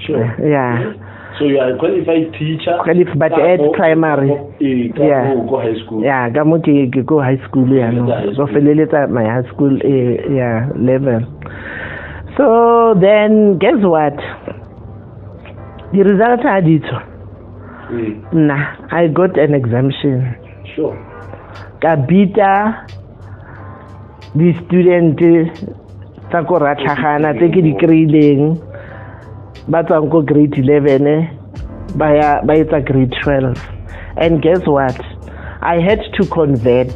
Sure. Yeah. So you are a qualified teacher. But at primary. Go high school. Yeah, go high school. Yeah, no. Go feleletsa my high school. Yeah, level. So then, guess what? The result I did. Nah, I got an exemption. Sure. Kabita, the student, Takora Chahana, take the grading. But I'm go grade 11 by grade 12. And guess what? I had to convert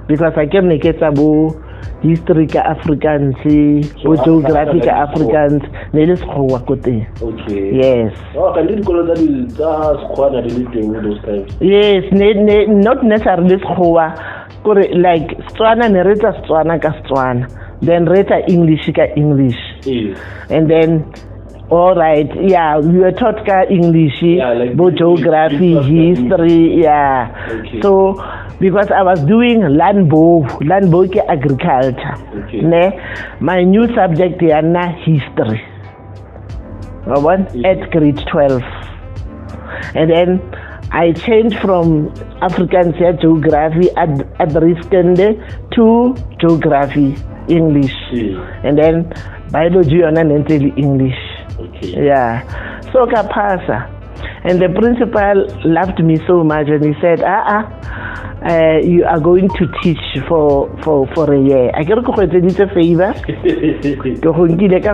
because I can make it about history ka Africans, geography ka Africans, okay. Yes. Oh, can you call that those times? Yes, not necessarily like Stswana nereta Stswana ka Stswana, then reta English ka English. Yes. And then all right, yeah, we were taught English, like geography, history, yeah. Okay. So, because I was doing landbow agriculture, my new subject is history. At grade 12. And then I changed from African geography at Riskende to geography, English. And then biology and English. Okay. Yeah. So kapasa. And the principal loved me so much and he said, you are going to teach for a year. I can't go a favor.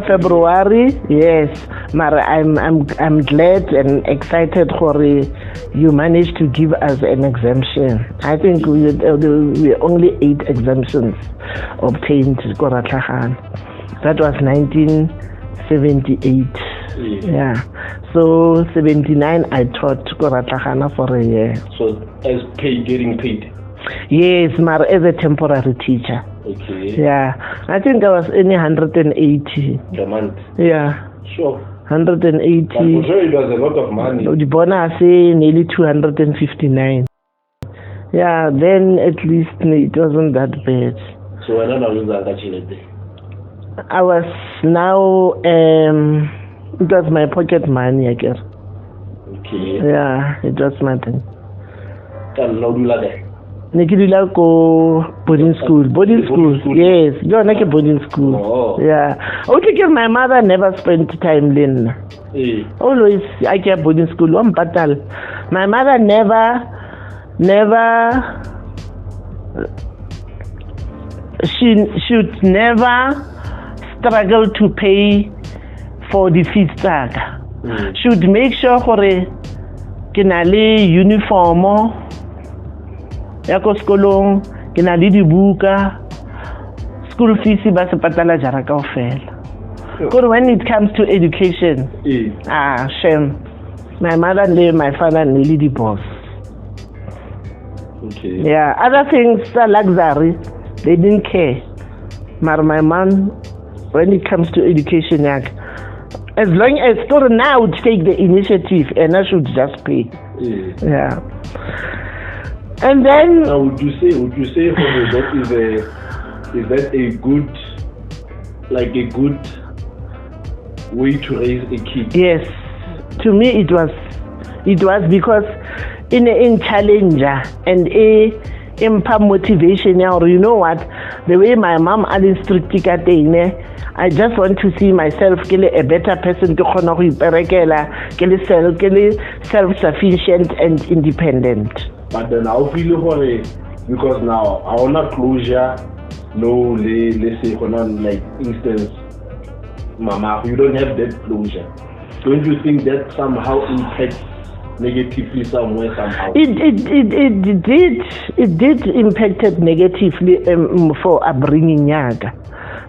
February, yes. Mara, I'm glad and excited for you managed to give us an exemption. I think we only 8 exemptions obtained. That was 1978. Yeah. So 79 I taught Koratlagana for a year. So as getting paid? Yes, as a temporary teacher. Okay. Yeah. I think I was only 180. A month? Yeah. Sure. 180. But for sure it was a lot of money. The bonus nearly 259. Yeah, then at least it wasn't that bad. So I was now it was my pocket money, I guess. Okay. Yeah, it was my thing. Nikidula go boarding school. Yes, no, like a boarding school. Oh. Yeah. Okay, because my mother never spent time in. Always, I kept boarding school. One battle. My mother never. She should never struggle to pay for the fees. Should make sure for a kinali uniform. Yako skolong kinali di buka school fees ba se patala jara kaofela. But when it comes to education, shame. My mother and my father nearly the boss. Okay. Yeah, other things are luxury. They didn't care. But my mom, when it comes to education, as long as now would take the initiative and I should just pay. Yeah. And then now would you say that is that a good way to raise a kid? Yes. To me it was because in challenger and impact motivation, or you know what, the way my mom is strict, I just want to see myself a better person to self-sufficient and independent. But then I feel because now I want not closure. No, let's say like instance, mama, you don't have that closure. Don't you think that somehow impacts negatively somewhere somehow? It did impacted negatively for upbringing Yaga,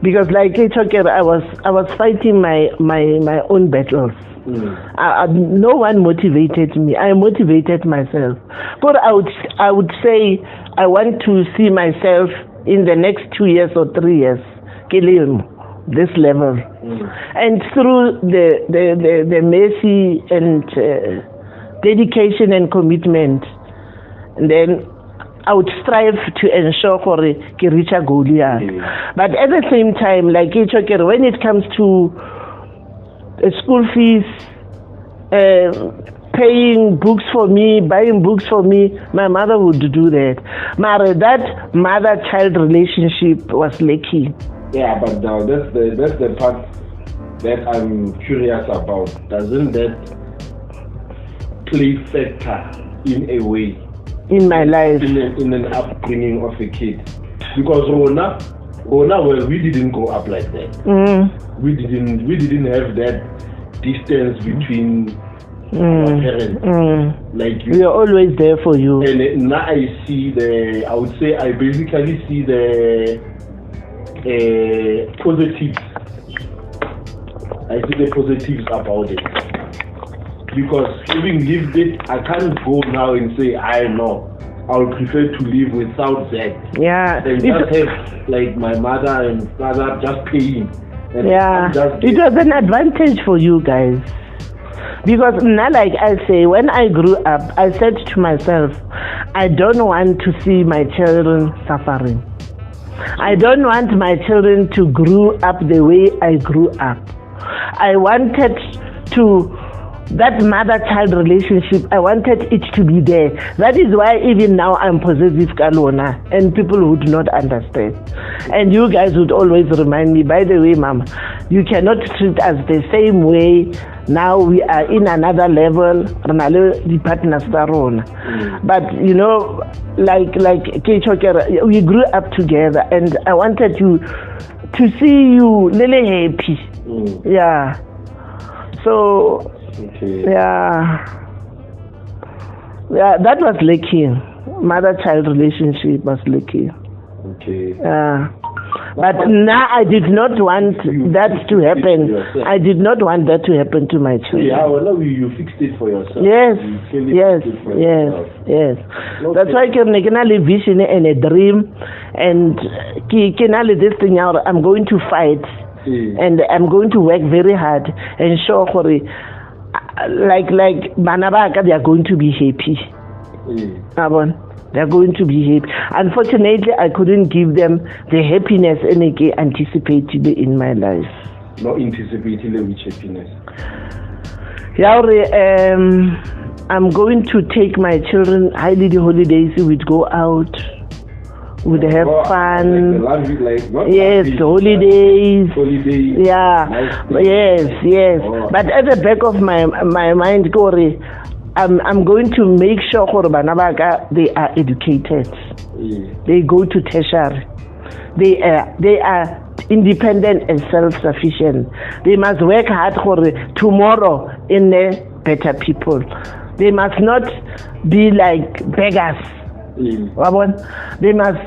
because like I was fighting my own battles. No one motivated me. I motivated myself. But I would say I want to see myself in the next 2 years or 3 years, this level, and through the mercy and dedication and commitment, and then I would strive to ensure for a reach a goal. But at the same time, like when it comes to school fees, paying books for me, buying books for me. My mother would do that. But that mother-child relationship was lucky. Yeah, but now that's the part that I'm curious about. Doesn't that play factor in a way in my life? In an upbringing of a kid? Because Rona, well, we didn't grow up like that. We didn't have that distance between our parents. Like we are always there for you. And now I would say I basically see the positives. I see the positives about it. Because having lived it, I can't go now and say, I know. I would prefer to live without that. Yeah. And just have like my mother and father just paying. Yeah. It was an advantage for you guys. Because now, like I say, when I grew up, I said to myself, I don't want to see my children suffering. I don't want my children to grow up the way I grew up. I wanted that mother-child relationship, I wanted it to be there. That is why even now I'm possessive Kalona, and people would not understand. And you guys would always remind me, by the way, Mama, you cannot treat us the same way. Now we are in another level, but you know, like we grew up together, and I wanted you to see you really happy. Yeah. So yeah, that was lucky. Mother-child relationship was lucky. Yeah. But now I did not want that to happen. I did not want that to happen to my children. Yeah, well, you fixed it for yourself. Yes. That's why I can make a vision and a dream, and this thing out. I'm going to fight, and I'm going to work very hard and show like Manabaka, they are going to be happy. They're going to be happy. Unfortunately, I couldn't give them the happiness and anticipated in my life. Not anticipated which happiness? I'm going to take my children highly the holidays. We'd go out. We'd have fun. Yes, holidays. Yeah. Nice. Yes. Oh. But at the back of my mind, Corey, I'm going to make sure they are educated. They go to tertiary. They are independent and self-sufficient. They must work hard for tomorrow in the better people. They must not be like beggars. They must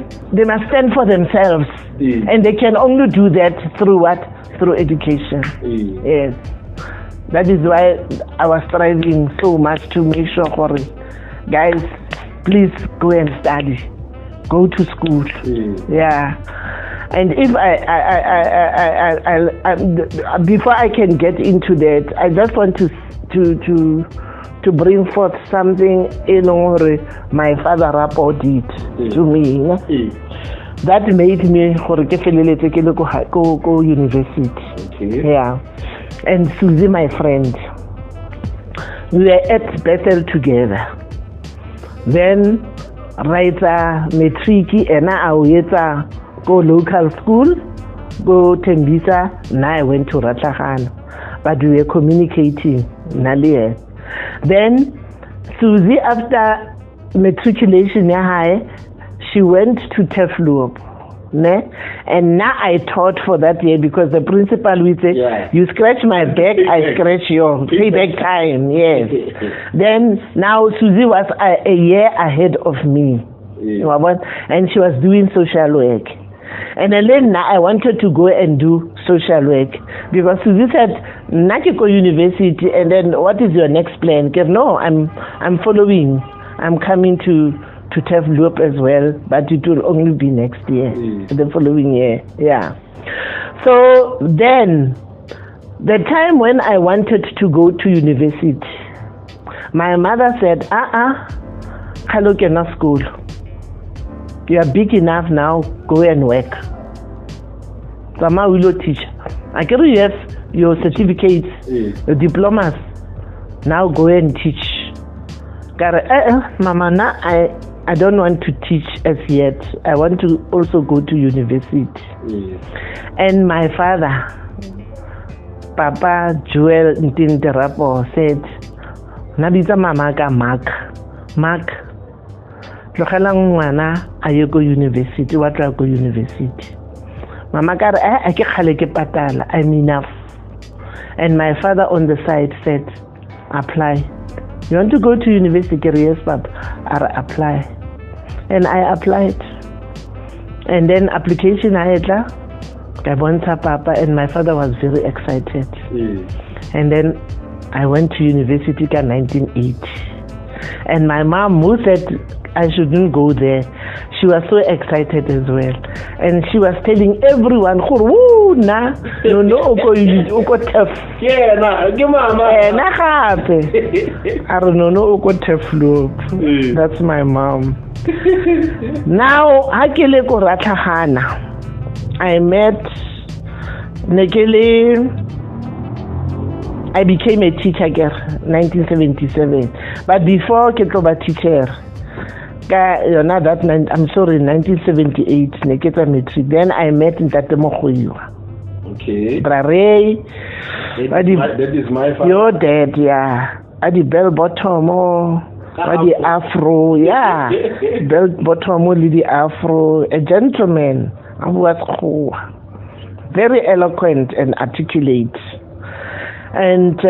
stand for themselves, and they can only do that through what? Through education. Yes. That is why I was striving so much to make sure, guys, please go and study, go to school. Yeah. And if I before I can get into that, I just want to bring forth something my father Rapo did to me. That made me go university. Yeah. And Susie, my friend, we were at Bethel together. Then, writer Metriki and I go local school, go Tembisa. Now I went to Ratlahan, but we were communicating. Then, Susie, after matriculation, she went to TEFLUOP. And now I taught for that year because the principal would say, you scratch my back, I scratch your payback time. Yes. Then now Susie was a year ahead of me. And she was doing social work. And then now I wanted to go and do social work because Susie said, Nakiko University, and then what is your next plan? No, I'm following. I'm coming to TEFLUOP as well, but it will only be next year, the following year. Yeah. So then, the time when I wanted to go to university, my mother said, hello, cannot school. You are big enough now, go and work. Sama will teach. I can you have your certificates, your diplomas. Now go and teach. Mama, now I don't want to teach as yet. I want to also go to university. And my father, Papa Joel Ntinterapo, said, Nabita mama ka Mark, tlogela ngwana a ye go university, wa tla go university. Mama ka re a ke khale ke patala, I'm enough. And my father on the side said, apply. You want to go to university? Yes, Papa. I apply. And I applied. And then application I went to Papa, and my father was very excited. And then I went to university in 1980. And my mom, who said I shouldn't go there, she was so excited as well. And she was telling everyone, "Woo, na, no, uko tough." Yeah, na, give mama. Na happy. I don't know, uko tough look. That's my mom. Now, hakele ko Ratlhagana. I met Nekele. I became a teacher in 1977. But before ke tlo ba teacher, I'm sorry, 1978, Neketa Matric. Then I met Ntate Mogoiwa. Okay. Brare. That is my father. Your dad, yeah. At the bell bottom, the afro, yeah. Bell bottom, the afro. A gentleman. I was very eloquent and articulate. And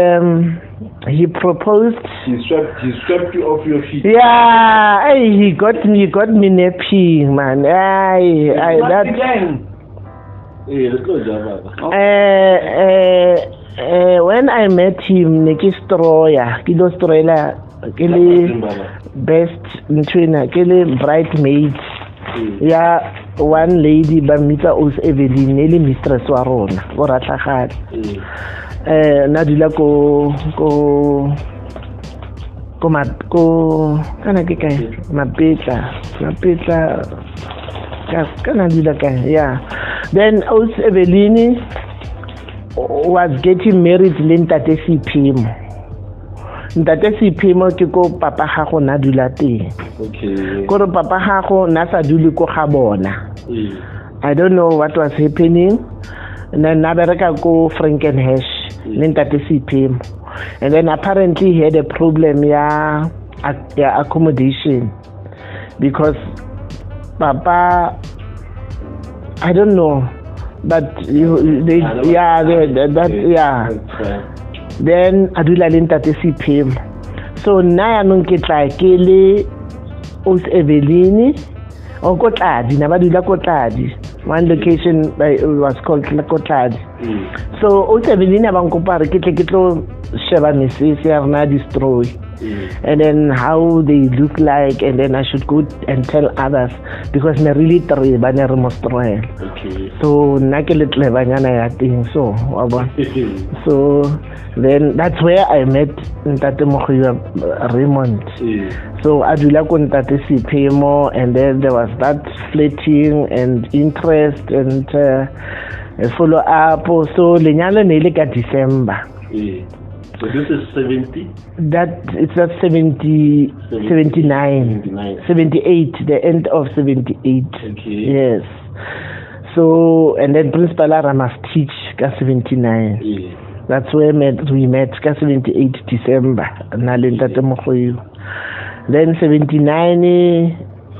he proposed. He swept you off your feet. Yeah, he got me napping, man. When I met him, Neki Stroya, Kilo Stroya, best trainer, bridesmaid. Yeah, one lady, Bamita Os Evelyn, Nelly Mistress Warona, or Ratlhagana. Nadila ko kana ke kae mapetla kana dila kae, yeah. Then Os Evelyn was getting married le Ntate Siphemo. Ntate Siphemo ke ko papa gago na dula teng. Okay. Ko re papa gago na sa dule ko ga bona. I don't know what was happening. And then nabereka ko Frankenhash le Ntate Siphemo. And then apparently he had a problem accommodation because Papa, I don't know, but then adula le Ntate Siphemo. So na ya ke tla ke le Os Evelyn o ko Tladi na ba dula ko Tladi. One location was called Kotladi. So Os Evelyn ba nkopa re ke tlo sheba mesese ya rena destroy. And then how they look like, and then I should go and tell others because me really three ba ne re mostroel. Okay. So nna ke le tlebanyana ya teng so wa bona. So then that's where I met Ntate Mogoiwa Raymond. So I dula ko Ntate Siphemo, and then there was that flirting and interest and follow up. So lenyalo ne le ka December. So this is 70? It's not 70, 79, 78, the end of 78. Okay. Yes. So, and then Principal Ara must teach ka 79. That's where we met ka 78 December. Then 79,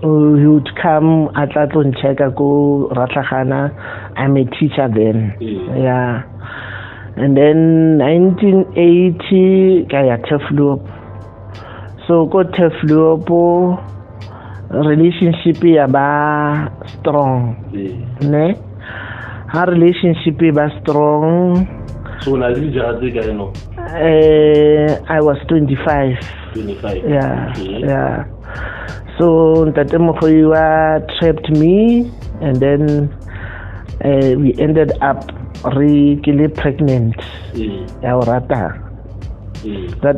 he would come at Laton Cheka go Ratlhagana. I'm a teacher then. Yeah. And then 1980, kaya Tefloop. So go Tefloop, relationship ba strong. Ne? Her relationship ba strong. So na you know. I was 25. 25. Yeah. Okay. Yeah. So Ntate Mogoiwa trapped me, and then we ended up really pregnant. That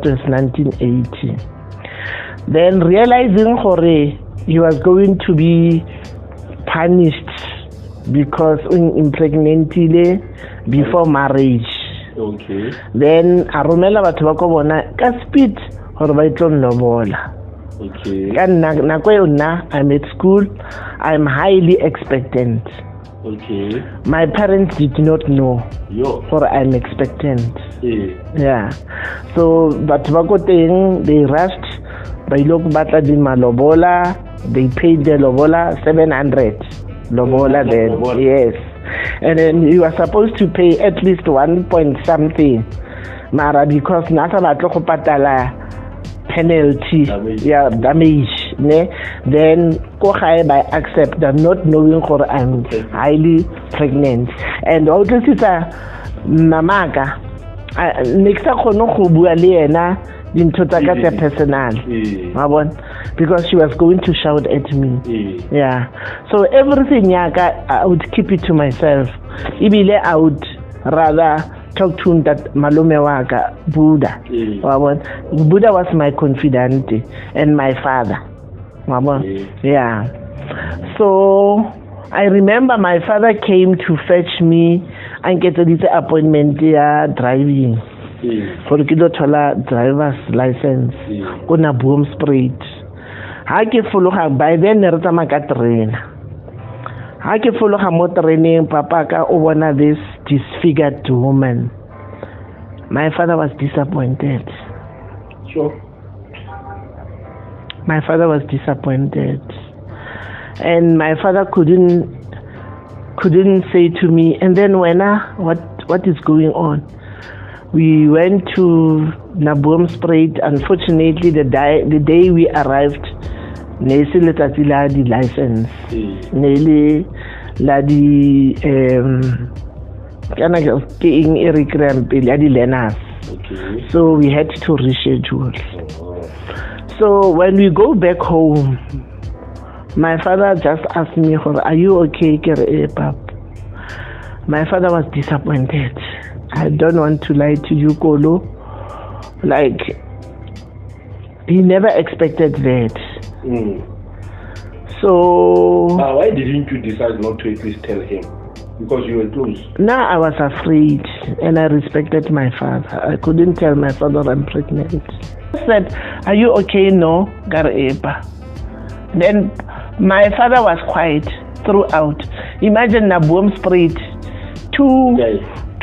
was 1980. Then realizing he was going to be punished because impregnated before marriage. Okay. Then a romela batho ba ko bona ka speed gore ba itlo nlobola. Okay. Ka nako eo nna I'm at school, I'm highly expectant. Okay. My parents did not know for I'm expectant. Yeah. So batho ba ko teng, they rushed ba ilo go batla di malobola. They paid the lobola 700 lobola then. Yes. And then you are supposed to pay at least 1 point something. Mara because nasa batlo go patala penalty, damage. Ne? Then go high by accept them not knowing that I'm highly pregnant. And also sister mamaka next time kono go bua le yena dintho tsa ka tsa personal. Because she was going to shout at me. Yeah. So everything yaka I would keep it to myself. Ibile I would rather talk to that malume waka Buddha. Buddha was my confidant and my father. Yeah. So I remember my father came to fetch me and get this appointment driving. For the driver's license. Kuna Boomspruit. Ha ke fologa by then re tsamaya ka train. Ha ke fologa mo training papa ka o bona this disfigured woman. My father was disappointed. Sure. My father was disappointed. And my father couldn't say to me, and then when what is going on? We went to Boomspruit. Unfortunately, the day we arrived, Nesi letsatsi la di license. Nele la di kana ke eng e re kram pele ya di learners. So we had to reschedule. So when we go back home, my father just asked me, "Are you okay, Pap?" My father was disappointed. I don't want to lie to you, Kolo. Like, he never expected that. So... why didn't you decide not to at least tell him? Because you were close. No, I was afraid and I respected my father. I couldn't tell my father I'm pregnant. I said, "Are you okay?" "No, Garepa." Then my father was quiet throughout. Imagine Boomspruit to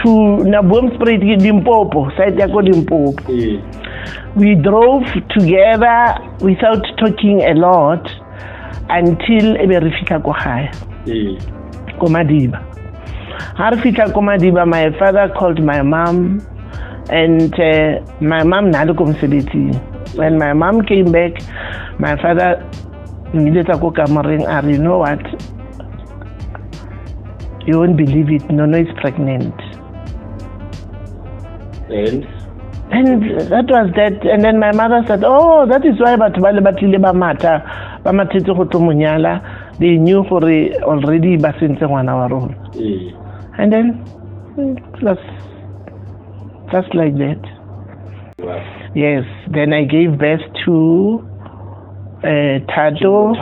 Boomspruit Limpopo, side yako Limpopo. We drove together without talking a lot until we fika ko high. Komadiba. Har fika Komadiba, my father called my mom, and my mom nalo komsebeti. When my mom came back, my father needed to go kamareng. You know what? You won't believe it. Nono is pregnant. And that was that. And then my mother said, "Oh, that is why they knew for already basintse ngwana wa rona." And then it was just like that. Wow. Yes. Then I gave birth to Tato.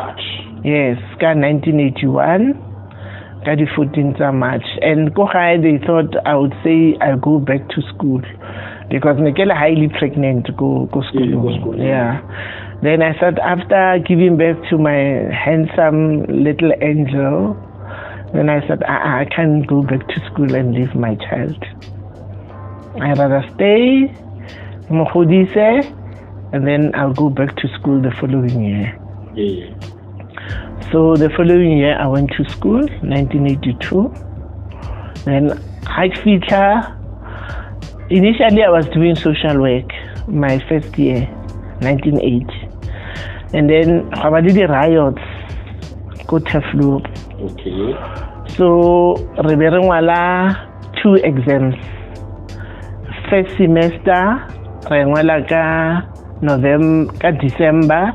Yes, 1981. The 14th of March. And they thought I would say I'll go back to school because Nikela highly pregnant to go school. Yeah. Then I said after giving birth to my handsome little angel, then I said I can't go back to school and leave my child. I'd rather stay, and then I'll go back to school the following year. Yeah. So the following year I went to school, 1982. Then initially I was doing social work, my first year, 1980. And then I did the riots, go Teflu. Okay. So Reberengwala 2 exams. First semester, Rengwala ka December.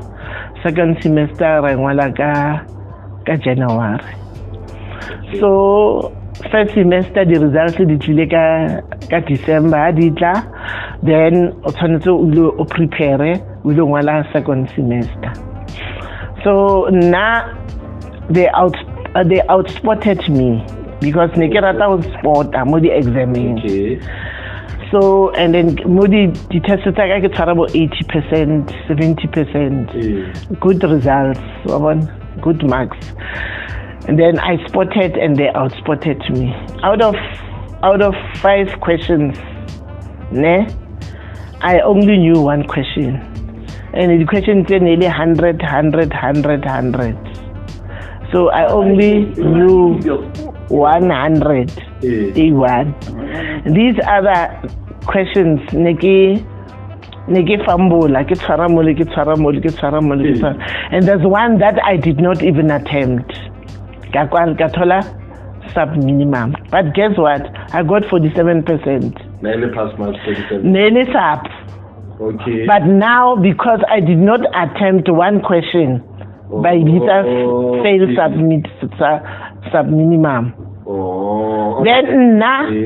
Second semester rengwala ka January. So first semester the results di tlile ka December ditla, then o tshwanetse o prepare o ile ngwala second semester. So now they outspotted me because ne ke rata go sport mo di examing. Okay. So, and then Moody tested I get about 80%, 70%. Good results, good marks. And then I spotted and they outspotted me. Out of 5 questions, I only knew one question. And the question said nearly 100. So I only knew 100. A1. These other questions, neke fumble, and there's one that I did not even attempt. Katola sub minimum. But guess what? I got 47%. Nearly pass marks 47. Nearly sub. Okay. But now, because I did not attempt one question, by visas fail sub minimum. Then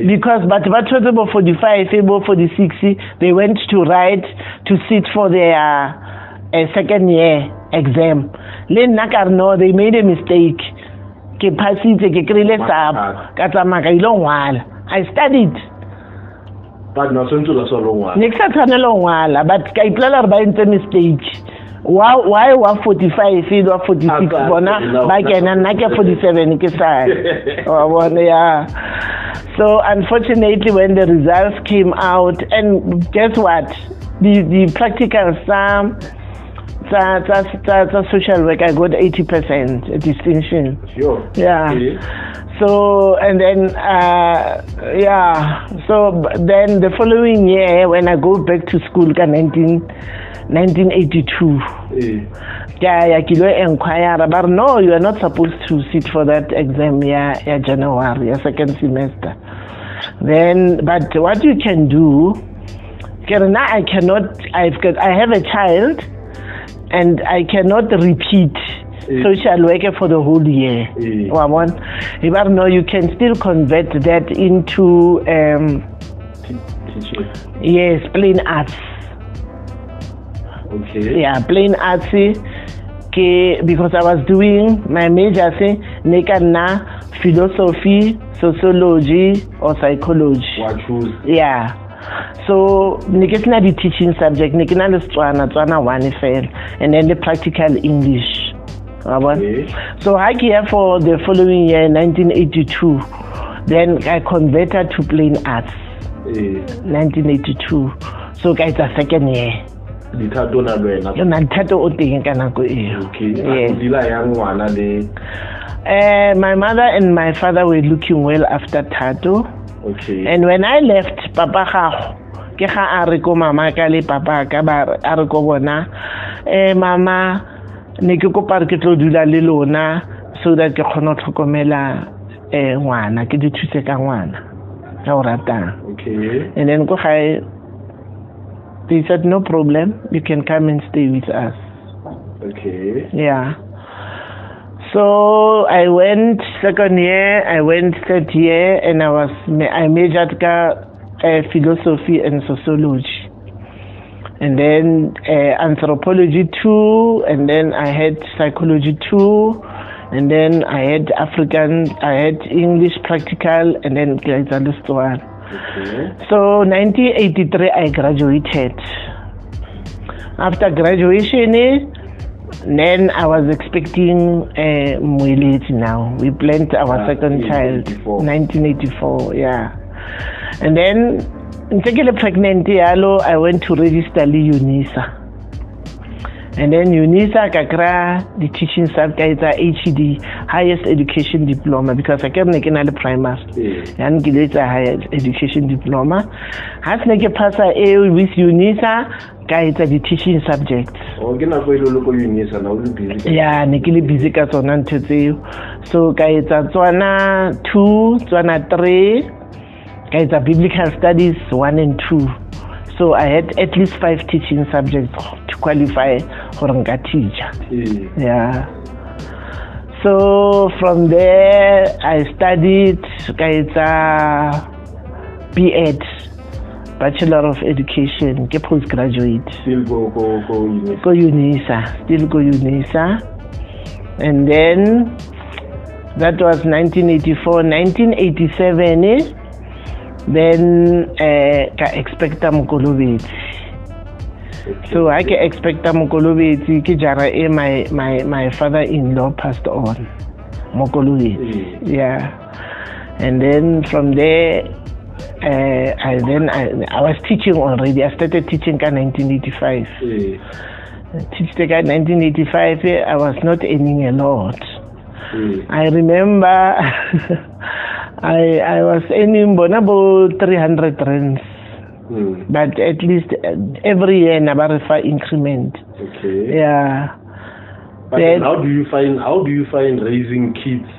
because but 45, able 46, they went to write to sit for their second year exam. Then no, they made a mistake. I studied. But not so long. Next time, but I played a mistake. Why 45 feet or 46 back and 47 yeah. So unfortunately when the results came out, and guess what, the practical social work I got 80% distinction. Sure. Yeah. Okay. So and then so then the following year when I go back to school 1982. Yeah, inquire, but no, you are not supposed to sit for that exam January, second semester. Then, but what you can do, now I have a child, and I cannot repeat social worker for the whole year. No, you can still convert that into yes, plain arts. Okay. Yeah, plain artsy. Because I was doing my major, philosophy, sociology, or psychology. What choose? Yeah. So, nikesna the teaching subject, nikena the Tswana one fail, and then the practical English. Okay. So I care for the following year, 1982. Then I converted to plain arts. 1982. So guys, the second year. Okay. Yes. My mother and my father were looking well after Tato. Okay. And when I left, Papa ke ga areko mama ka le papa ka ba areko bona mama ne ke kopa ke tlo dula le lona so that ke khona tlhokomela ngwana ke di thuse ka ngwana ka o rata. Okay. And then go gae. They said, no problem, you can come and stay with us. Okay. Yeah. So I went second year, I went third year, and I majored philosophy and sociology. And then anthropology 2, and then I had psychology 2, and then I had English practical, and then this one. Okay. So 1983 I graduated. After graduation, then I was expecting Mweleti now. We planned our second child. 1984, yeah. And then pregnant, I went to register UNISA. And then UNISA kakra the teaching subject HED, highest education diploma, because I kept making the primary and get a higher education diploma. Has make a pass with UNISA, guide the teaching subject. Yeah, Nikili busy so guys Tswana 2, Tswana 3, guys biblical studies 1 and 2. So I had at least 5 teaching subjects to qualify for a teacher. Yeah. So from there I studied B.Ed, Bachelor of Education, postgraduate. Still go UNISA. Still go UNISA. And then that was 1984, 1987. then ka expecta Mokolobeti. Okay. So I can expect Mokolobeti ke jara my father-in-law passed on. Mokolobeti. Yeah. And then from there I was teaching already. I started teaching in 1985. Teaching in 1985, I was not earning a lot. I remember I was earning about 300 rands. But at least every year never for increment. Okay. Yeah. But then how do you find raising kids?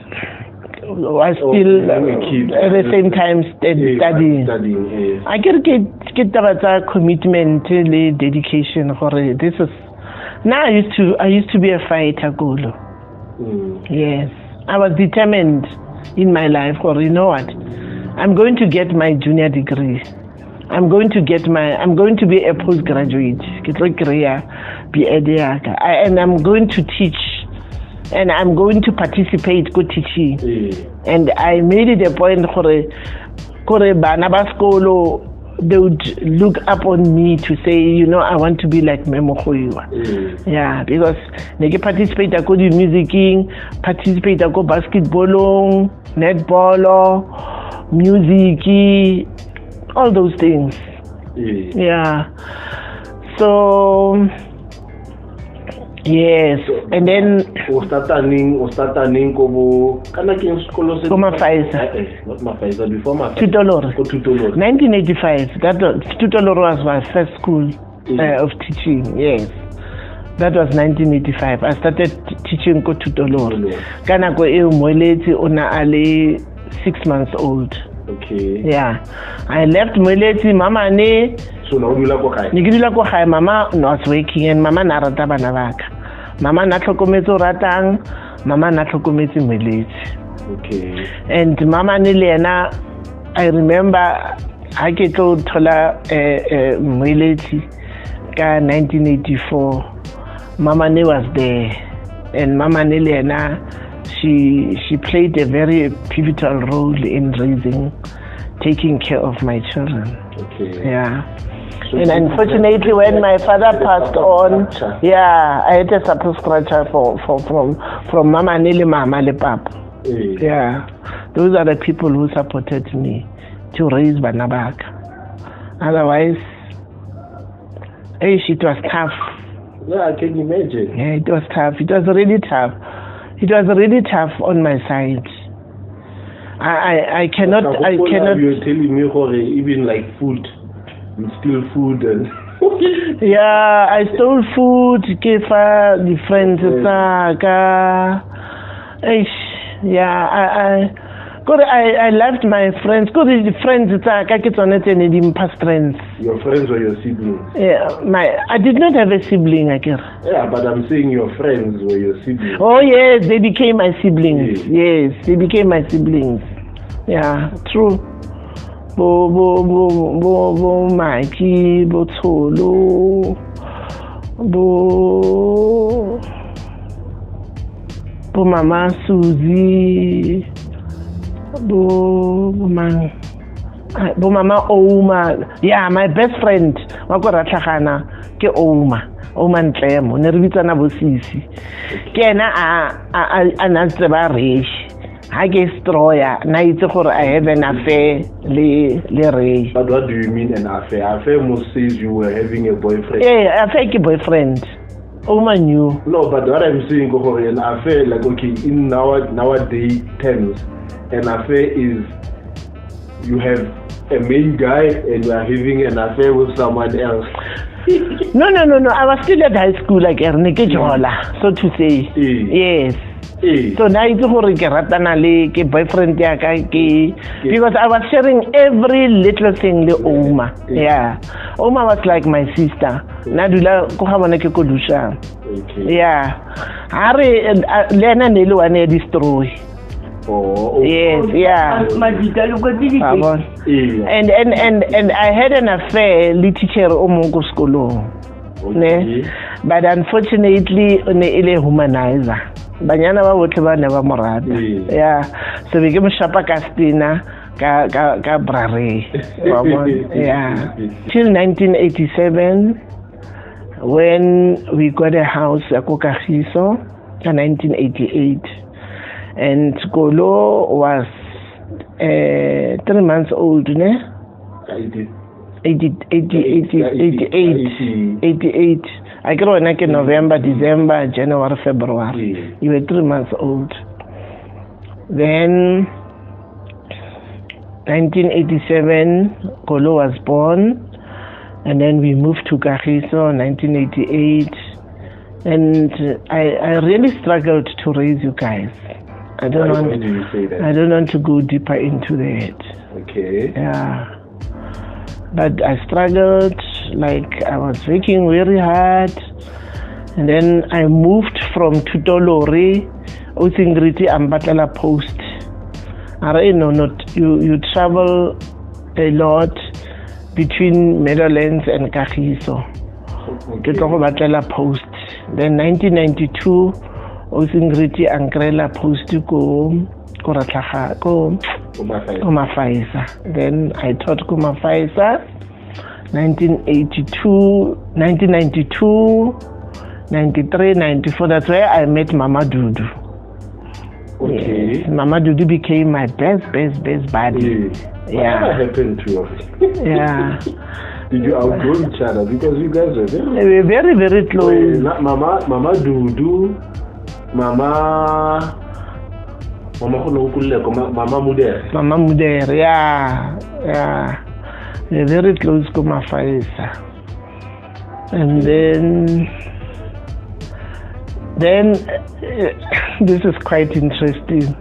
I still at the same time studying. Yes. I get that commitment, dedication for it. This is now I used to be a fighter, Golo. Yes, I was determined in my life. Or you know what? I'm going to get my junior degree. I'm going to be a postgraduate. And I'm going to teach. And I'm going to participate go teaching. And I made it a point they would look up on me to say, I want to be like Memo Khoiwa. Yeah, because they participate go the musicing, participate go basketball, netball, music, all those things. Yeah. So yes, and then starting kobo kana ke sekolo se not Mafaiza before Tutoloro. 1985. That was Tutoloro was my first school of teaching. Yes, that was 1985. I started teaching ko Tutoloro. Kana ko e Moeleti ona ale 6 months old. Okay. Yeah, I left Moeleti mama ne. So now you like okay. Nikidula ko hai mama was working and mama na rata bana baka. Mama na tlhokometse ratang, mama na tlhokometse Moeleti. Okay. And mama ni le yena I remember I ke tlo thola Moeleti ka 1984. Mama ni was there and mama ni le yena she played a very pivotal role in taking care of my children. Okay. Yeah. And unfortunately, when my father passed on, yeah, I had a support structure from Mama Nili, Mama Le Papa. Yeah, those are the people who supported me to raise Banabak. Otherwise, it was tough. Yeah, I can imagine. Yeah, it was tough. It was really tough. It was really tough on my side. I cannot. You're telling me, even like food. You steal food and yeah, I stole food, kefa the friends I left my friends. The friends past friends. Your friends were your siblings. Yeah, I did not have a sibling, I guess. Yeah, but I'm saying your friends were your siblings. Oh yes, they became my siblings. Yes, they became my siblings. Yeah, true. Bo Mikey, bo Tolo, bo Mama Susie, bo Mama Oma. Yeah, my best friend, Makora Chakana, ke Oma Ntlemo, Nervitana Bosisi. Kena a Rish. I get stroya. Now it's I have an affair, le Ray. But what do you mean an affair? Affair most says you were having a boyfriend. Yeah, I fake a boyfriend. Oh man, you. No, but what I'm saying, an affair, like okay, in nowadays terms, an affair is you have a main guy and you are having an affair with someone else. No. I was still at high school, like Ernike Jola, so to say. Yes. So now it's a boyfriend because I was sharing every little thing with Oma. Yeah. Oma was like my sister. Nadula kuhamaneke kodusha. Yeah. Are Lena Nelu ane destroy. Oh. Yes, yeah. And I had an affair with teacher Omongo Skolo. Okay. But unfortunately, ile humanizer. Banyana ba botle ba ne ba morata. Yeah. So we became Shapa Castina ka Brare. Yeah. Till 1987, when we got a house at Kagiso, in 1988, and Kolo was 3 months old, ne? 88. I grew up in November, December, January, February. You were 3 months old. Then 1987, Kolo was born, and then we moved to Kagiso in 1988. And I really struggled to raise you guys. I don't want to go deeper into that. Okay. Yeah. But I struggled, like I was working very hard. And then I moved from Tutolori, Usingriti Ambatala Post. You travel a lot between Meadowlands and Kagiso. Tutolori Post. Then 1992, Usingriti Angrela Post to go Kumafaisa. Then I taught Kumafaisa 1992, 93, 94. That's where I met Mama Dudu. Okay. Yes. Mama Dudu became my best buddy. Yeah. What happened to you? Yeah. Did you outgrow each other? Because you guys were very, very close. Mama Dudu, Mama Mudere, yeah. They're very close to my face. And then this is quite interesting.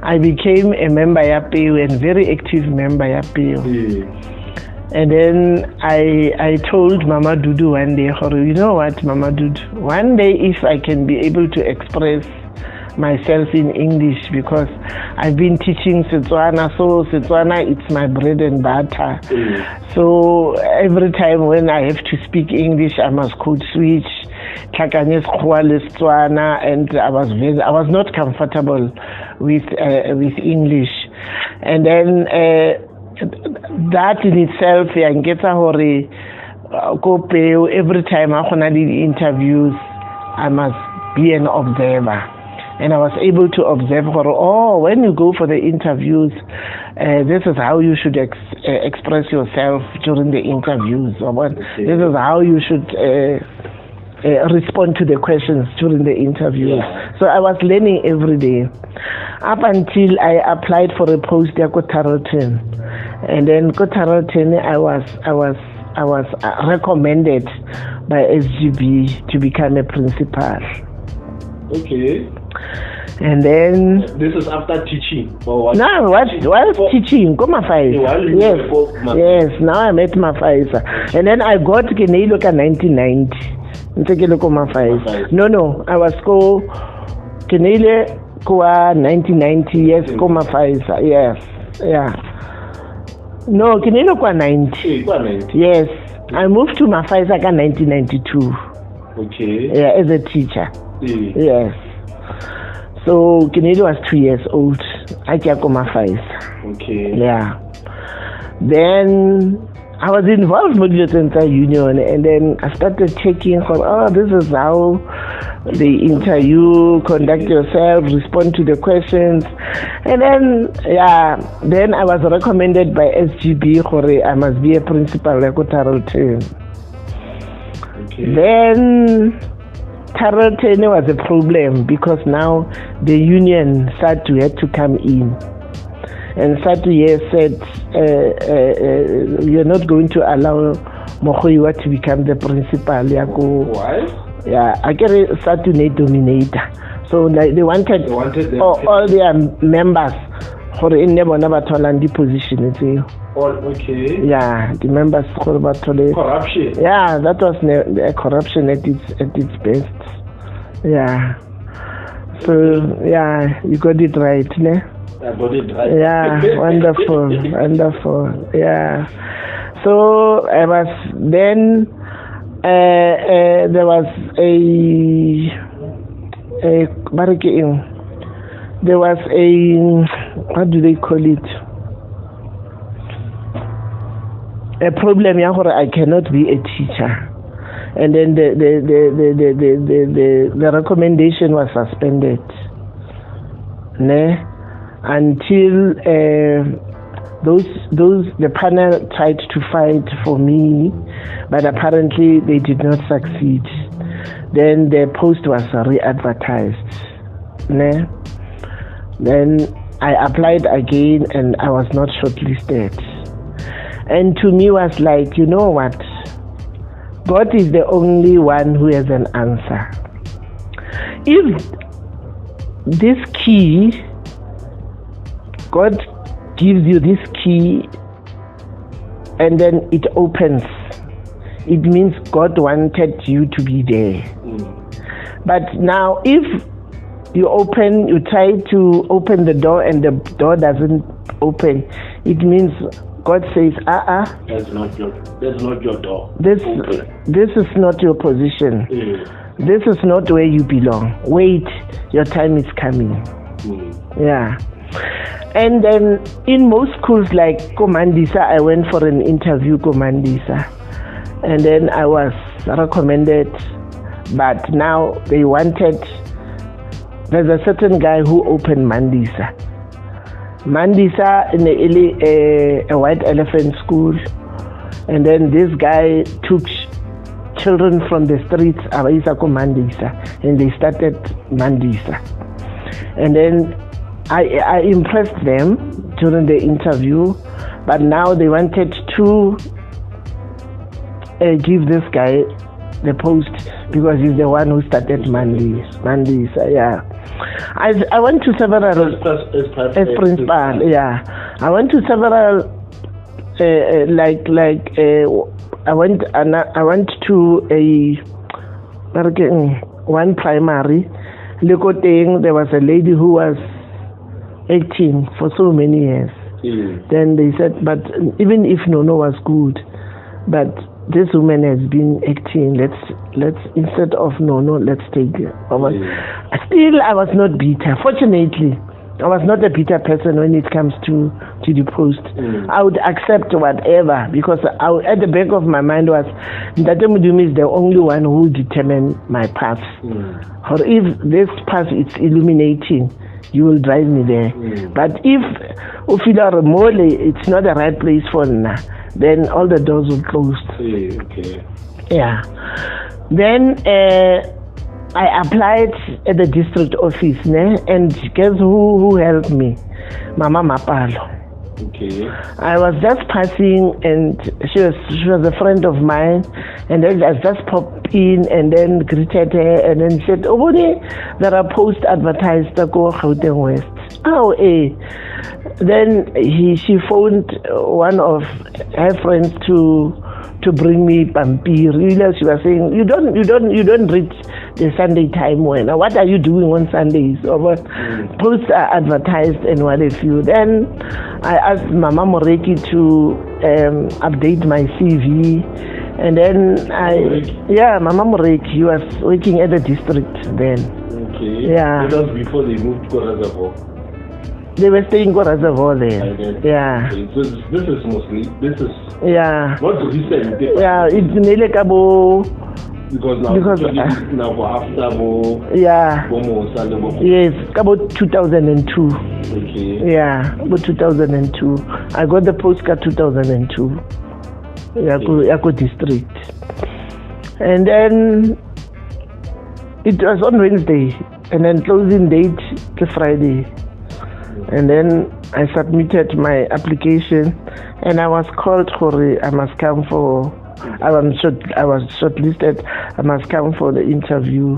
I became a member of PU and very active member of PU. Yeah. And then I told Mama Dudu one day, you know what, Mama Dudu, one day if I can be able to express myself in English, because I've been teaching Setswana, so Setswana it's my bread and butter. So every time when I have to speak English, I must code switch, and I was not comfortable with English. And then that in itself, every time I do interviews, I must be an observer. And I was able to observe, when you go for the interviews, this is how you should express yourself during the interviews. This is how you should respond to the questions during the interviews. Yeah. So I was learning every day. Up until I applied for a post at Tarleton. And then Tarleton, I was recommended by SGB to become a principal. Okay. And then this is after teaching or what? No, while teaching, go Mafaisa. Yes. Now I'm at Mafaisa. And then I got Keneilo 1990. No, I was go Keneilo 1990. Yes, go Mafaisa. Yes, yeah. No, Keneilo 90. Yes, I moved to Mafaisa 1992. Okay. Yeah, as a teacher. Yes. So Keneilo was 2 years old. I can't go Mafaisa. Okay. Yeah. Then I was involved with the Center Union, and then I started checking this is how they interview, conduct yourself, respond to the questions. And then I was recommended by SGB I must be a principal at Tarleton. Okay. Then Tarleton was a problem because now the union SADTU had to come in. And SADTU said, you're not going to allow Mogoiwa to become the principal. Why? Yeah, I get a SADTU dominator. So they wanted all their members for in the position. Okay. Yeah, the members for corruption. Yeah, that was corruption at its best. Yeah. So you got it right, ne? I got it right. Yeah, wonderful. Yeah. So I was then. There was what do they call it? a problem ya gore I cannot be a teacher. And then the recommendation was suspended. Until the panel tried to fight for me, but apparently they did not succeed. Then the post was re-advertised. Then I applied again and I was not shortlisted. And to me was like, you know what? God is the only one who has an answer. If this key, God gives you this key and then it opens, it means God wanted you to be there. But now if you try to open the door and the door doesn't open, it means God says, that's not your door. This is not your position. This is not where you belong. Wait, your time is coming. Yeah. And then in most schools like Komandisa, I went for an interview, Komandisa. And then I was recommended, but now they wanted, there's a certain guy who opened Mandisa in a white elephant school. And then this guy took children from the streets, Mandisa, and they started Mandisa. And then I impressed them during the interview, but now they wanted to give this guy the post because he's the one who started Mandisa. Yeah. I went to several as principal. Yeah, I went to several I went to one primary. There was a lady who was acting for so many years. Then they said, but even if Nono was good, but this woman has been acting, let's instead of Nono, let's take her. Still, I was not bitter. Fortunately, I was not a bitter person when it comes to the post. I would accept whatever because at the back of my mind was Ntate Modimo is the only one who determined my path. Or if this path is illuminating, you will drive me there. But if Ufila Remole, it's not the right place for now, then all the doors will close. Yeah. Then I applied at the district office, and guess who helped me? Mama Mapalo. I was just passing, and she was a friend of mine, and then I just popped in and then greeted her, and then said, there are posts advertised to go Gauteng West. Then she phoned one of her friends to bring me Pampir. She was saying, you don't read the Sunday time when. What are you doing on Sundays? Or what? Posts are advertised and what have you. Then I asked Mama Moreki to update my CV. And then Mama Moreki was working at the district then. Yeah. That was before they moved to Reservoir. They were staying in Reservoir there. Yeah. So this is mostly, yeah. Not recent. Yeah, it's nearly Kabo. Because now after yeah. Yes, about 2002. Yeah, about 2002. I got the postcard 2002. Yako district. And then it was on Wednesday, and then closing date the Friday. And then I submitted my application, and I was called for I must come for. I was shortlisted. I must come for the interview.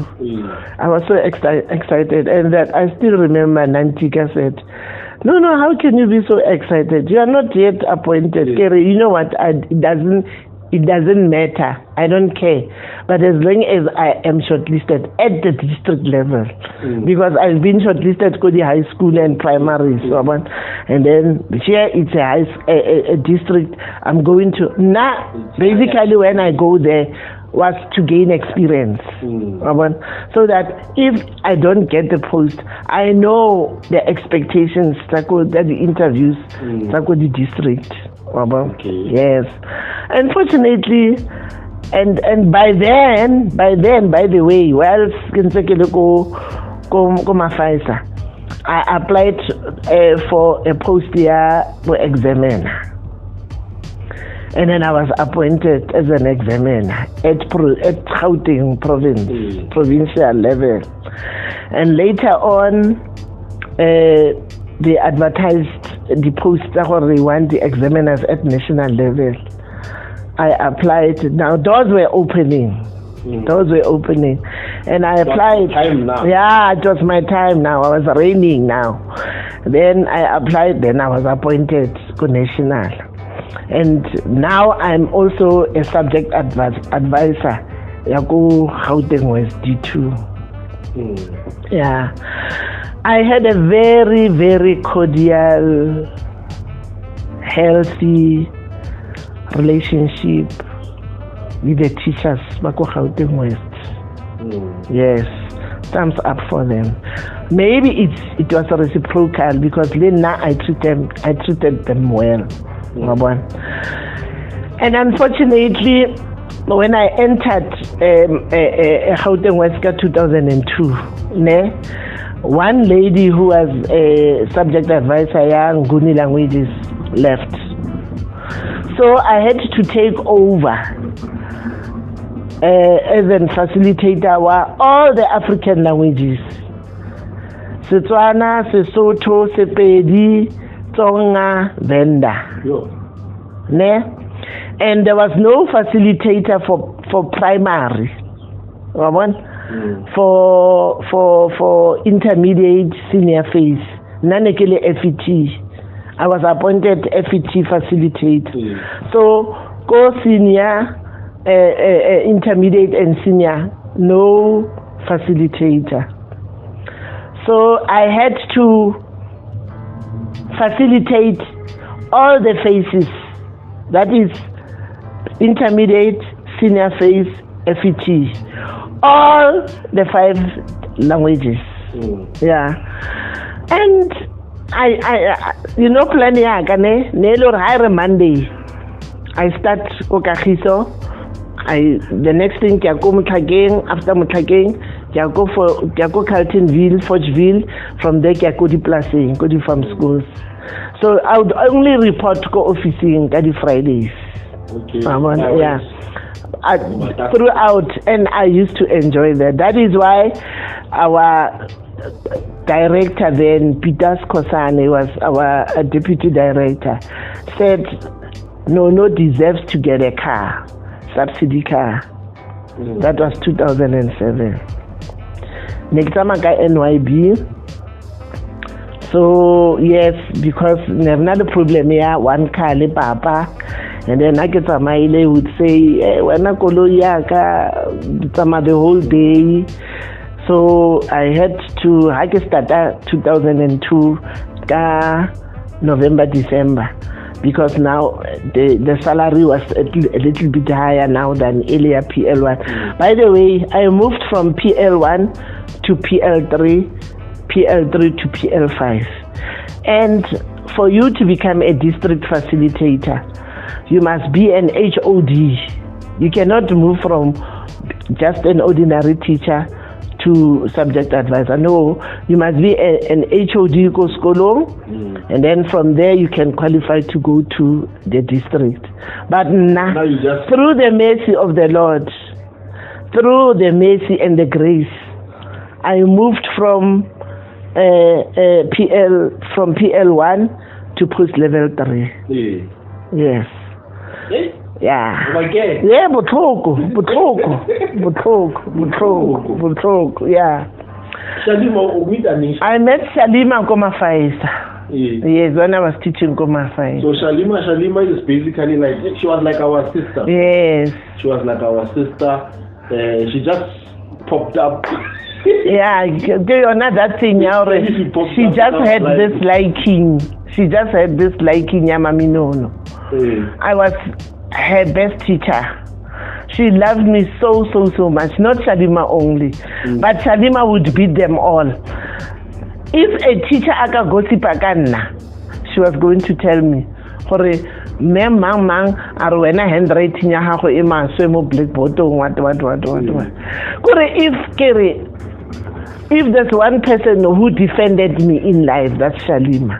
I was so excited, and that I still remember Nantika said, "No, how can you be so excited? You are not yet appointed." You know what? It doesn't matter. I don't care. But as long as I am shortlisted at the district level, because I've been shortlisted to the high school and primary, and then here it's a district. I'm going to basically when I go there was to gain experience, so that if I don't get the post, I know the expectations that the interviews that the district. Okay. Yes. Unfortunately, and by the way, well, I applied for a post here for examiner. And then I was appointed as an examiner at Gauteng province, provincial level. And later on, they advertised the post that they want the examiners at national level. I applied. Now doors were opening. Doors were opening. And I applied. Time now. Yeah, it was my time now. I was reigning now. Then I applied, then I was appointed to national. And now I'm also a subject advisor. Yaku Gauteng West D2. Yeah. I had a very, very cordial, healthy relationship with the teachers Baku Gauteng West. Yes. Thumbs up for them. Maybe it was reciprocal because then now I treated them well. And unfortunately, when I entered Gauteng West 2002, one lady who was a subject advisor, Nguni Languages, left. So I had to take over as a facilitator all the African languages. Setswana, Sesotho, Sepedi, Tsonga, Venda. And there was no facilitator for primary. For intermediate senior phase. Nanekele FET. I was appointed FET facilitator. So go senior, intermediate and senior, no facilitator. So I had to facilitate all the phases, that is intermediate, senior phase, FET, all the 5 languages. Yeah. And I plan hire Monday. I start Kokahiso. The next thing I go Mutlageng, after Mutlageng, I go Carltonville, Forgeville, from there I go to Place, go to farm schools. So I would only report to officing on Fridays. Okay. Yeah. Throughout, and I used to enjoy that. That is why our director then, Peter Skosane, was our deputy director, said, no deserves to get a car, subsidy car. That was 2007. Next time I got NYB. So yes, because never another problem here, one car, papa. And then I get Maile would say, when I go the whole day. So I had to start 2002 November, December, because now the salary was a little bit higher now than earlier PL1. By the way, I moved from PL1 to PL3, PL3 to PL5. And for you to become a district facilitator, you must be an HOD. You cannot move from just an ordinary teacher to subject advisor. No, you must be an HOD go school, and then from there you can qualify to go to the district. But now you just... through the mercy of the Lord, through the mercy and the grace, I moved from PL1 to post level 3. Yes. Yeah. Yeah, Butroko. Yeah. I met Shalima Komafaisa. Yes, when I was teaching Komafaisa. So Shalima is basically like, she was like our sister. Yes. She was like our sister. She just popped up. Yeah, do you know that thing? She just had this liking. She just had this liking, Yamami Nono. I was her best teacher. She loved me so much. Not Shalima only, but Shalima would beat them all. If a teacher aka gossip akanna, she was going to tell me, me mang are wena handwriting ya gago e maswe mo blackboard what kore if there's one person who defended me in life, that's Shalima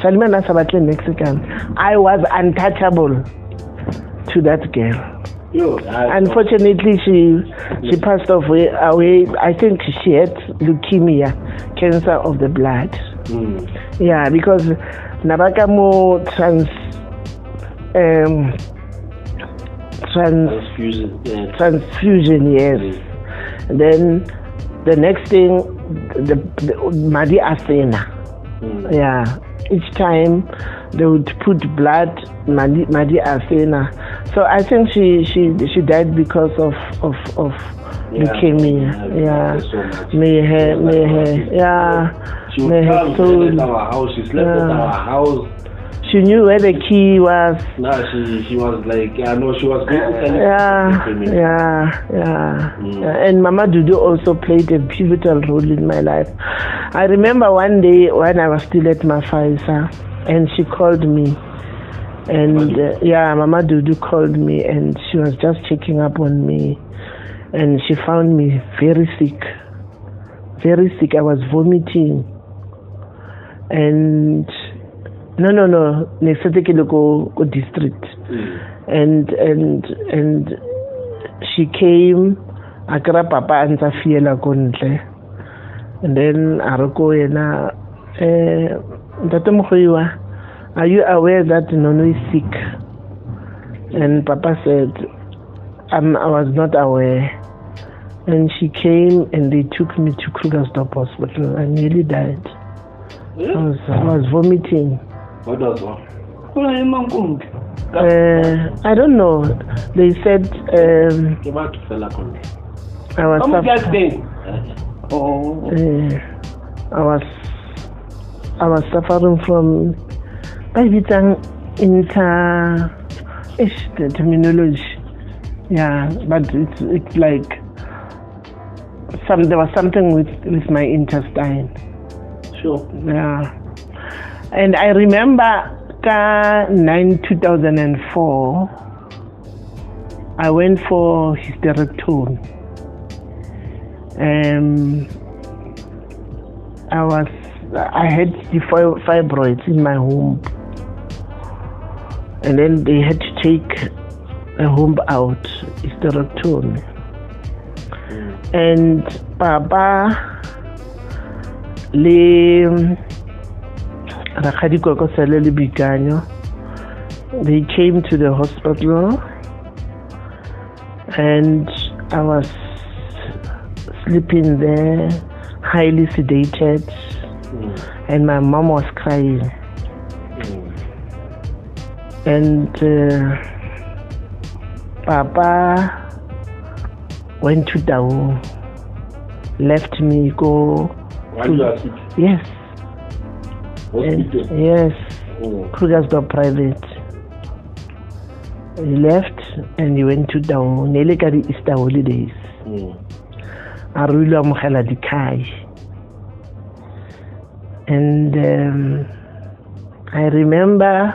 Nasabatle Mexican. I was untouchable to that girl. Unfortunately, she passed away. I think she had leukemia, cancer of the blood. Yeah, because Nabakamo transfusion, yes. Then the next thing, the Madi Asena. Yeah, each time they would put blood, Madi Asena. So I think she died because of leukemia. Yeah, may her She would come to our house. She slept at our house. She knew where the key was. No, she was like, she was basically. And Mama Dudu also played a pivotal role in my life. I remember one day when I was still at Mafaisa, and she called me. And Mama Dudu called me, and she was just checking up on me. And she found me very sick. Very sick. I was vomiting. And no, Nesetekele go district. And she came, akra papa anta fiela kontle. And then aroko yena ntate Mokgoiwa, are you aware that Nono is sick? And Papa said, I was not aware. And she came and they took me to Krugersdorp Hospital. I nearly died. I was vomiting. What was wrong? I don't know. They said I was suffering from the terminology. Yeah, but it's like there was something with my intestine. Sure. Yeah. And I remember 2004 I went for hysterectomy. I had the fibroids in my womb, and then they had to take a womb out, hysterectomy. And Papa they came to the hospital, and I was sleeping there, highly sedated, and my mom was crying. And Papa went to Dao, left me go. While you are sick? Yes. Hospital? Yes. Krugersdorp Private. He left and he went to Dao, nearly the Easter holidays. Arulwa Mokhala Dikai. And I remember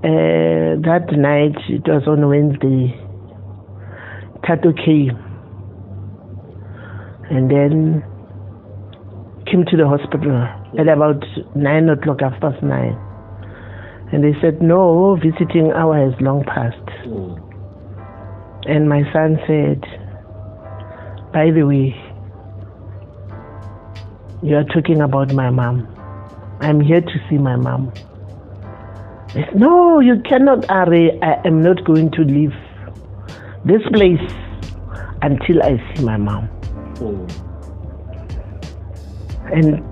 that night, it was on Wednesday, Tato came and then came to the hospital at about 9 o'clock, 9:30. And they said, no, visiting hour has long passed. And my son said, by the way, you are talking about my mom. I'm here to see my mom. I said, no, you cannot, Ari. I am not going to leave this place until I see my mom. And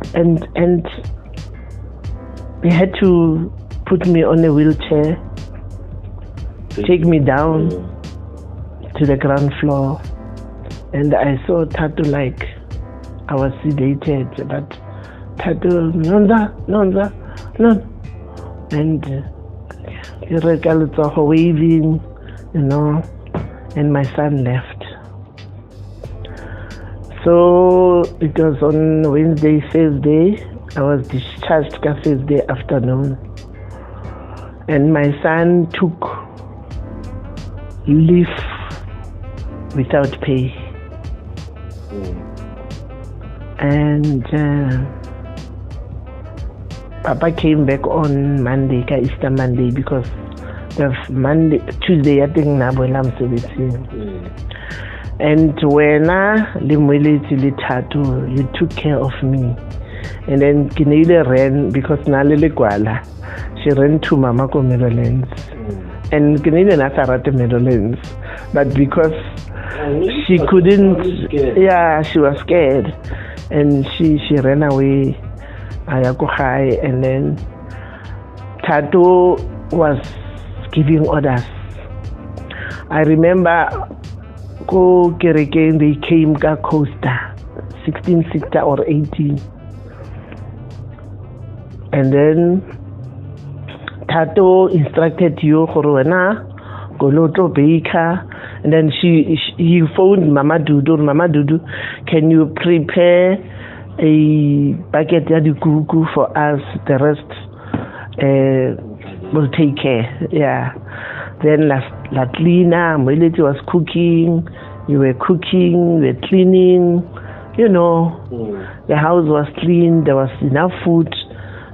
they had to put me on a wheelchair, take me down to the ground floor, and I saw Tato like I was sedated, but Tato, Nonda, and waving, and my son left. So it was on Wednesday, Thursday. I was discharged Thursday afternoon. and my son took leave without pay. And Papa came back on Monday, Easter Monday, because the Tuesday I think Nabolam and when you took care of me, and then Kinele ran because Nalele she ran to Mama ko Meadowlands, and Kinele Nasarate Meadowlands, but because she couldn't, she was scared, and she ran away Ayako High, and then Tato was giving orders. I remember go Kerekeng, they came ka coaster 16-seater or 18, and then Tato instructed you Corona Goloto Baker, and then he phoned Mama Dudu, can you prepare a bucket yadi kuku for us, the rest will take care. Then Latlina Mweleti was cooking, you were cooking, we were cleaning, the house was clean, there was enough food,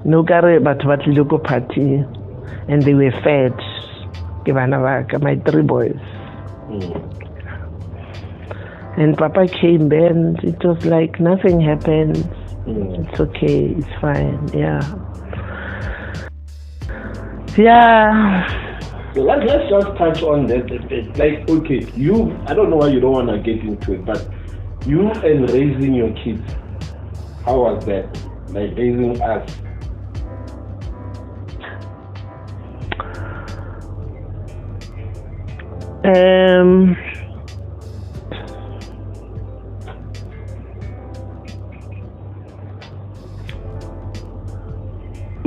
no gare but local party, and they were fed. My 3 boys. And Papa came back and it was like nothing happened. It's okay, it's fine, So let's just touch on that a bit. Like, okay, I don't know why you don't want to get into it, but you and raising your kids, how was that? Like raising us?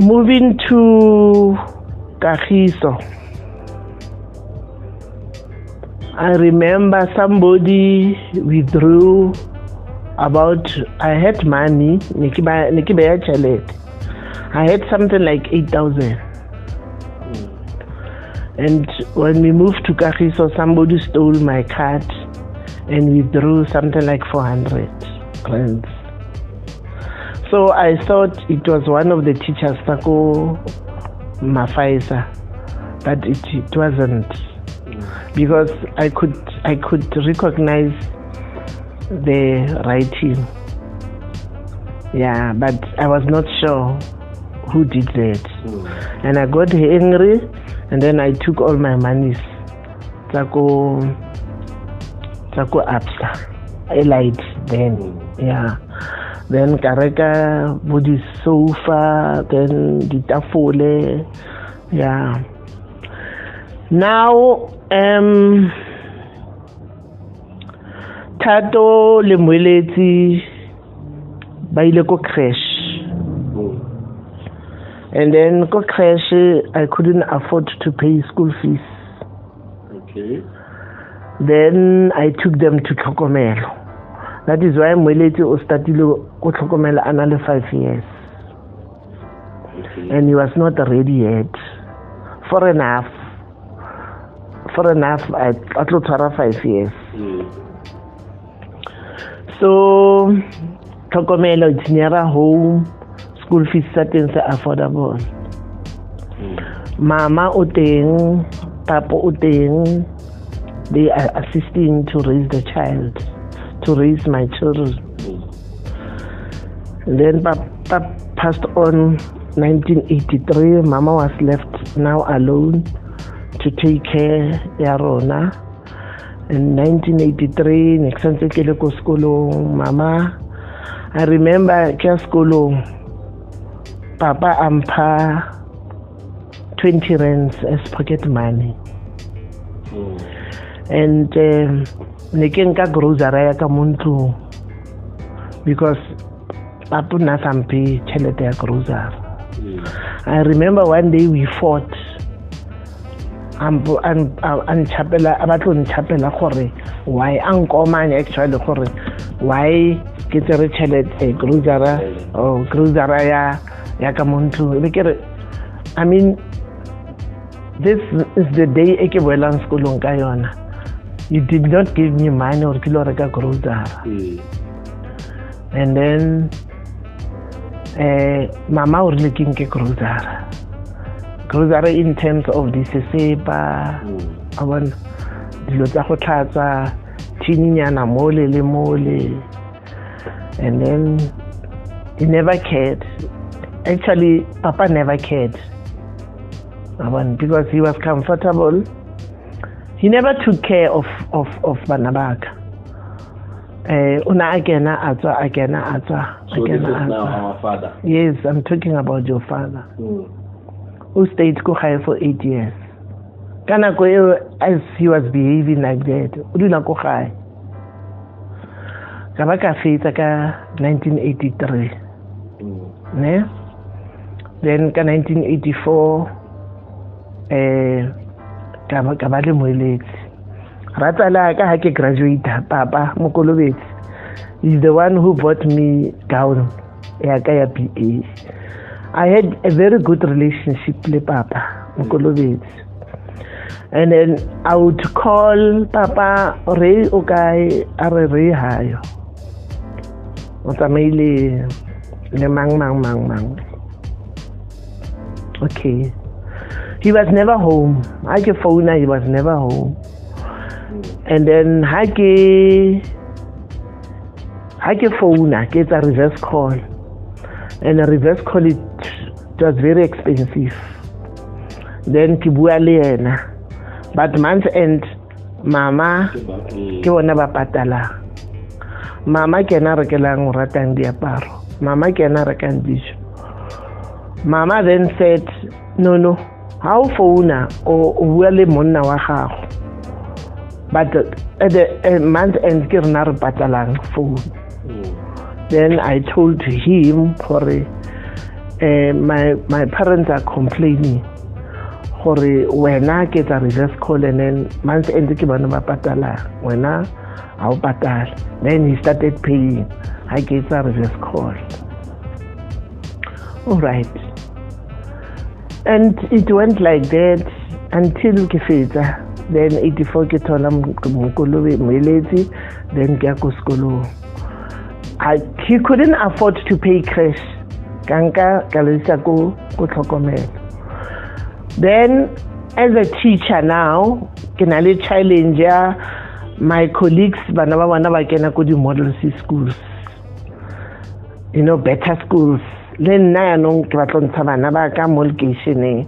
Moving to Kagiso, I remember somebody withdrew I had money, I had something like 8,000. And when we moved to Kagiso, somebody stole my card and withdrew something like 400 rands. So I thought it was one of the teachers, Sako Mafaisa, but it wasn't, because I could recognize the writing. But I was not sure who did that. And I got angry, and then I took all my monies. Sako Absa. I lied then. Then Kareka, Budi sofa, then the tafole. Now, Tato le Mweleti baile ko crash. And then ko crash, I couldn't afford to pay school fees. Okay. Then I took them to Tlhokomelo. That is why Mweleti started ko Tlhokomelo another 5 years. Okay. And he was not ready yet. For enough, I tlo tshwara 5 years. So Tlhokomelo, it's nearer home, school fees certain are affordable. Mama o teng, Papa o teng, they are assisting to raise the child, to raise my children. Then Papa passed on 1983. Mama was left now alone to take care of Yarona. In 1983, Nexanse Keleko Skolo, Mama. I remember Kia Skolo, Papa ampa 20 rands as pocket money. And Nekenka grocery ka muntu because Papa na sampi chelete ya grocery. I remember one day we fought. Chapela abatlo nchapela gore why ankomane actually gore why ke tere chelete grocery ya ka muntu. I mean, this is the day eke boelang sekolong ka yona. You did not give me money or kilo reka grocery. And then mama o rile ke nke grocery in terms of the sesepa abona dilo tsa go tlhatsa tininyana mole le mole. And then he never cared. Actually, Papa never cared. Because he was comfortable. He never took care of Banabaka. Una agena atwa. So this is now our father. Yes, I'm talking about your father. Who stayed Kuhai for 8 years. As he was behaving like that, Uduna Kuhai. Kabaka Feta ka 1983. Ne? Then ka 1984 kabale moeletsi. Ratala ka ha ke graduate Papa Mokolobetsi. He's the one who bought me gown ya ka ya BA. I had a very good relationship with Papa Mokolobetsi. And then I would call Papa Ray okay are Ray hayo. Otamile le mang. Okay. He was never home. I ke phone he was never home. And then I ke phone get a reverse call. And a reverse call it was very expensive. Then ke bua le yena. But month end mama ke bona ba patala. Mama ke na rekelang ratang diaparo. Mama ke na rekang dijo. Mama then said, no, how phone o bua le monna wa gago. But at the month end ke rena re patalang phone. Then I told him for my parents are complaining for wena get a reverse call and then month end ke bana ba patala wena a o patala. Then he started paying. I get a reverse call. All right. And it went like that until ke fetsa. Then 84 ke thola Mokolobe moeletsi, then ke ya ko sekolong. He couldn't afford to pay cash. Kanka kalisa ko tlhokomela. Then as a teacher now, ke na le challenge ya my colleagues bana ba kena ko di model schools. You know, better schools. Le nna ya nong ke batla ntsha bana ba ka mo locationeng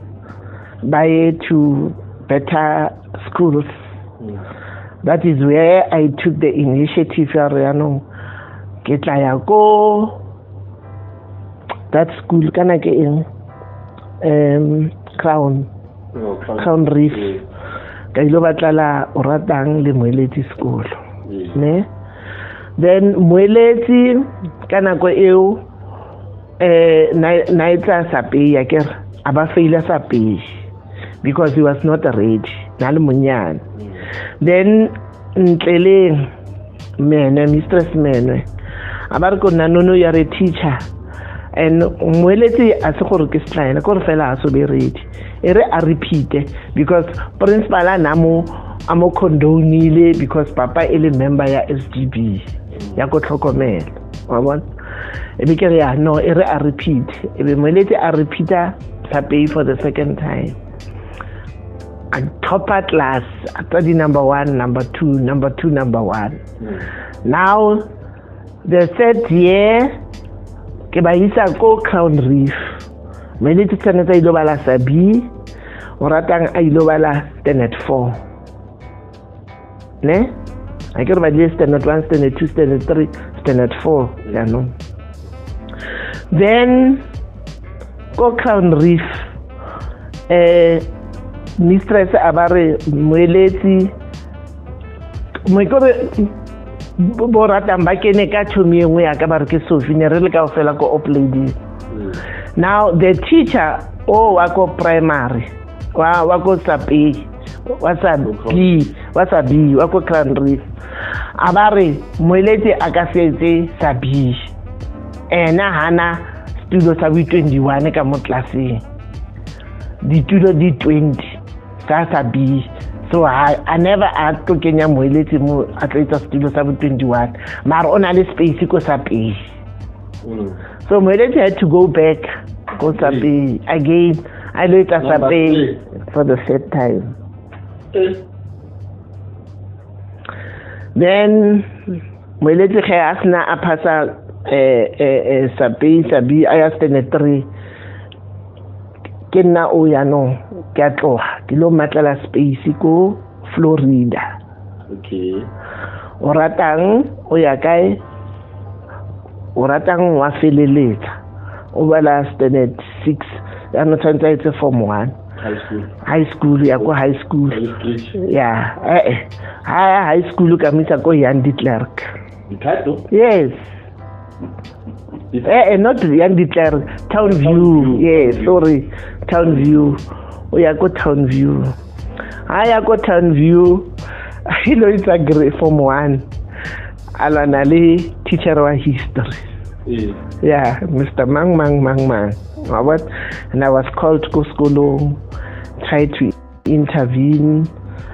ba ye to better schools. That is where I took the initiative ya no ke tla ya ko that school kana ke eng Crown Reef ka ilo batlala o ratang le moeletsi school ne. Then moeletsi kana ko eo na itsa sapi ya ke aba faila sapi because he was not ready na le monyane. Then ntlele mene mistress mene abar ko nanono ya re teacher and moeletsi a se gore ke stline ko re fela a so be ready ere a repeat because principal amo condonile because papa ele member ya SGB ya go tlhokomela wa bona e be ke ya no ere a repeat e be moeletsi a repeater sa pay for the second time. I top class, I study number 1, number 2, number 2, number 1. Now, the third year, ke ba isa ko Crown Reef. Moeletsi tshwanetse ilo bala sabi, o ratang a ilo bala standard 4. Ne? I ke re ba di standard 1, standard 2, standard 3, standard 4, ya no. Then, ko Crown Reef, mistress abare moeletsi mo ikore bo ratang ba kene ka thomi engwe ya ka ba re ke Sophie re le ka ofela ko oplady. Now the teacher wa ko primary wa ko sapi wa ko Crown Reef abare moeletsi a ka setse sabi ena hana studio sa 21 ka mo classeng ditulo di 20 ka B. So I never asked to kenya moeletsi mo atleta studio sa 21 mara ona le space ko sa B. So moeletsi had to go back go sa B again. I later sa B for the third time. Then moeletsi ge asna a phasa sa B I stand 3 ke nna o ya no ke a tloga ke lo matlela space ko Florida. Okay. O ratang o ya kae o ratang wa feleletsa o bala standard 6 ya no tshwantse etse form 1 high school ya ko high school ya high school ka misa ko Jan de Klerk. Yes. Not Jan de Klerk, Townview. Yes, sorry, Townview. Oh yeah, go Townview. I go Townview. You know it's a great form 1. Alanali teacher of history. Yeah, Mr. Mang. And I was called to school, try to intervene.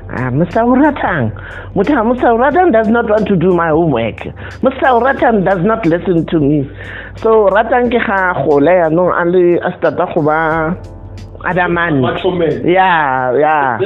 Mr. Uratang does not want to do my homework. Mr. Uratang does not listen to me. So Ratang ke ga gole no a le a starta go ba Adamani. Yeah.